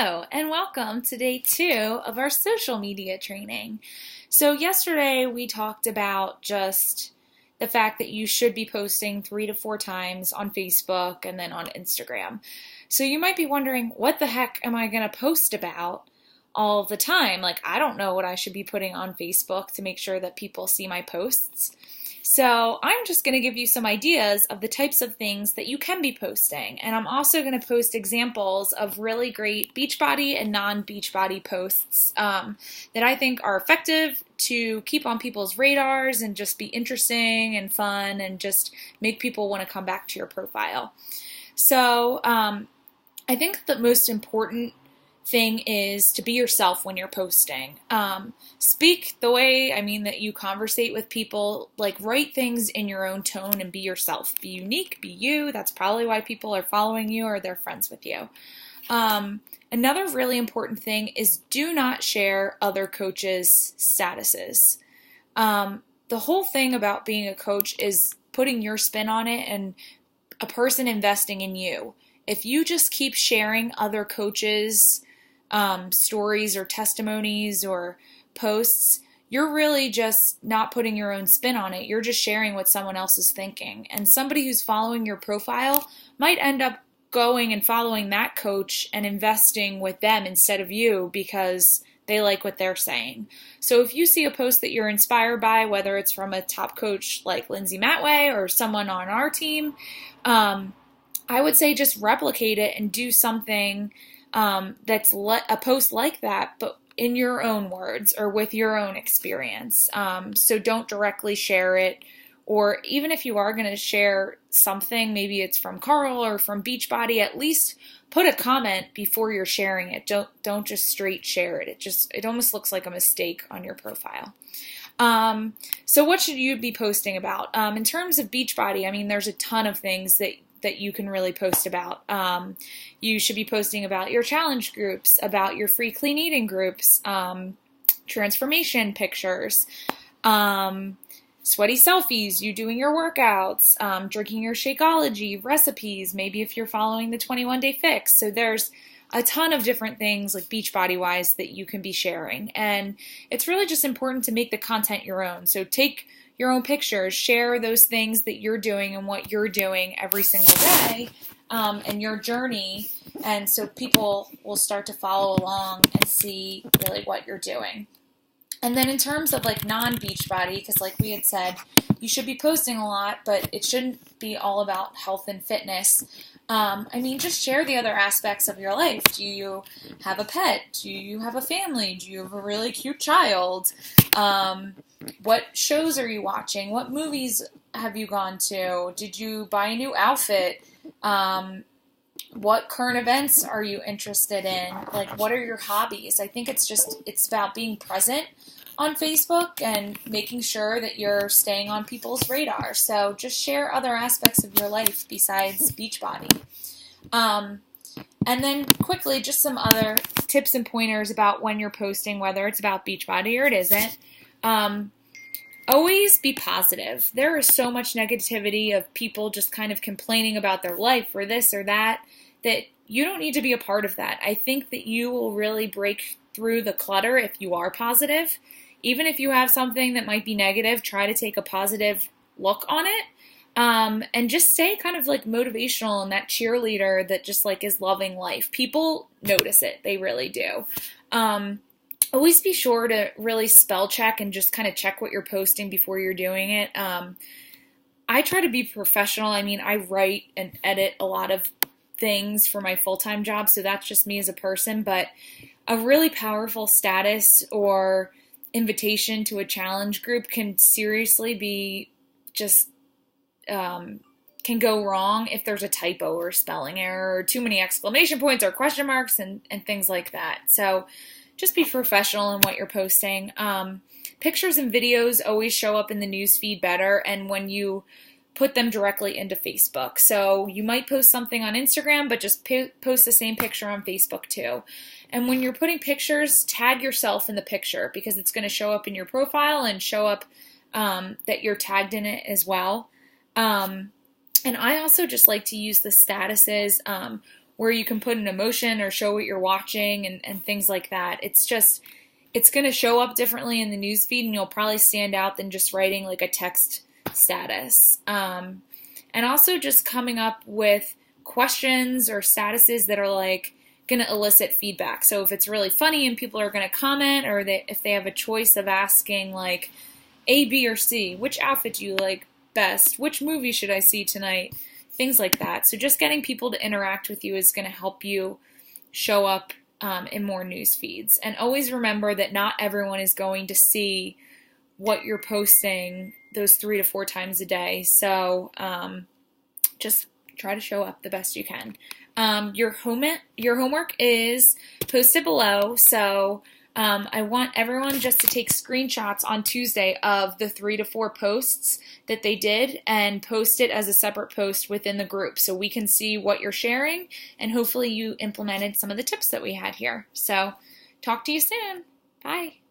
Hello, and welcome to day 2 of our social media training. So yesterday we talked about just the fact that you should be posting 3 to 4 times on Facebook and then on Instagram. So you might be wondering, what the heck am I going to post about all the time? Like, I don't know what I should be putting on Facebook to make sure that people see my posts. So I'm just going to give you some ideas of the types of things that you can be posting. And I'm also going to post examples of really great Beachbody and non-Beachbody posts that I think are effective to keep on people's radars and just be interesting and fun and just make people want to come back to your profile. So I think the most important thing is to be yourself when you're posting. Speak the way, that you conversate with people. Like, write things in your own tone and be yourself. Be unique, be you. That's probably why people are following you or they're friends with you. Another really important thing is do not share other coaches' statuses. The whole thing about being a coach is putting your spin on it and a person investing in you. If you just keep sharing other coaches' stories or testimonies or posts, you're really just not putting your own spin on it. You're just sharing what someone else is thinking. And somebody who's following your profile might end up going and following that coach and investing with them instead of you because they like what they're saying. So if you see a post that you're inspired by, whether it's from a top coach like Lindsay Matway or someone on our team, I would say just replicate it and do something that's a post like that, but in your own words or with your own experience. So don't directly share it, or even if you are going to share something, maybe it's from Carl or from Beachbody, at least put a comment before you're sharing it. Don't just straight share it. It almost looks like a mistake on your profile. So what should you be posting about? In terms of Beachbody, there's a ton of things that you can really post about. You should be posting about your challenge groups, about your free clean eating groups, transformation pictures, sweaty selfies, you doing your workouts, drinking your Shakeology, recipes, maybe if you're following the 21-day fix. So there's a ton of different things like Beachbody wise that you can be sharing. And it's really just important to make the content your own. So take your own pictures, share those things that you're doing and what you're doing every single day, and your journey. And so people will start to follow along and see really what you're doing. And then in terms of like non-Beachbody, because like we had said, you should be posting a lot, but it shouldn't be all about health and fitness. Just share the other aspects of your life. Do you have a pet? Do you have a family? Do you have a really cute child? What shows are you watching? What movies have you gone to? Did you buy a new outfit? What current events are you interested in? Like, what are your hobbies? I think it's about being present on Facebook and making sure that you're staying on people's radar. So just share other aspects of your life besides Beachbody. And then quickly, just some other tips and pointers about when you're posting, whether it's about Beachbody or it isn't. Always be positive. There is so much negativity of people just kind of complaining about their life or this or that you don't need to be a part of that. I think that you will really break through the clutter if you are positive. Even if you have something that might be negative, try to take a positive look on it. And just stay kind of like motivational and that cheerleader that just like is loving life. People notice it. They really do. Always be sure to really spell check and just kind of check what you're posting before you're doing it. I try to be professional. I write and edit a lot of things for my full-time job, so that's just me as a person. But a really powerful status or invitation to a challenge group can seriously be just can go wrong if there's a typo or spelling error or too many exclamation points or question marks and things like that. So just be professional in what you're posting. Pictures and videos always show up in the news feed better, and when you put them directly into Facebook. So you might post something on Instagram, but just post the same picture on Facebook too. And when you're putting pictures, tag yourself in the picture because it's going to show up in your profile and show up that you're tagged in it as well. And I also just like to use the statuses where you can put an emotion or show what you're watching and things like that. It's going to show up differently in the newsfeed, and you'll probably stand out than just writing like a text status. And also just coming up with questions or statuses that are like going to elicit feedback. So if it's really funny and people are going to comment, or if they have a choice of asking like A, B, or C, which outfit do you like best? Which movie should I see tonight? Things like that. So just getting people to interact with you is going to help you show up in more news feeds. And always remember that not everyone is going to see what you're posting those 3 to 4 times a day. So just try to show up the best you can. Your homework is posted below. So I want everyone just to take screenshots on Tuesday of the 3 to 4 posts that they did and post it as a separate post within the group so we can see what you're sharing, and hopefully you implemented some of the tips that we had here. So talk to you soon. Bye.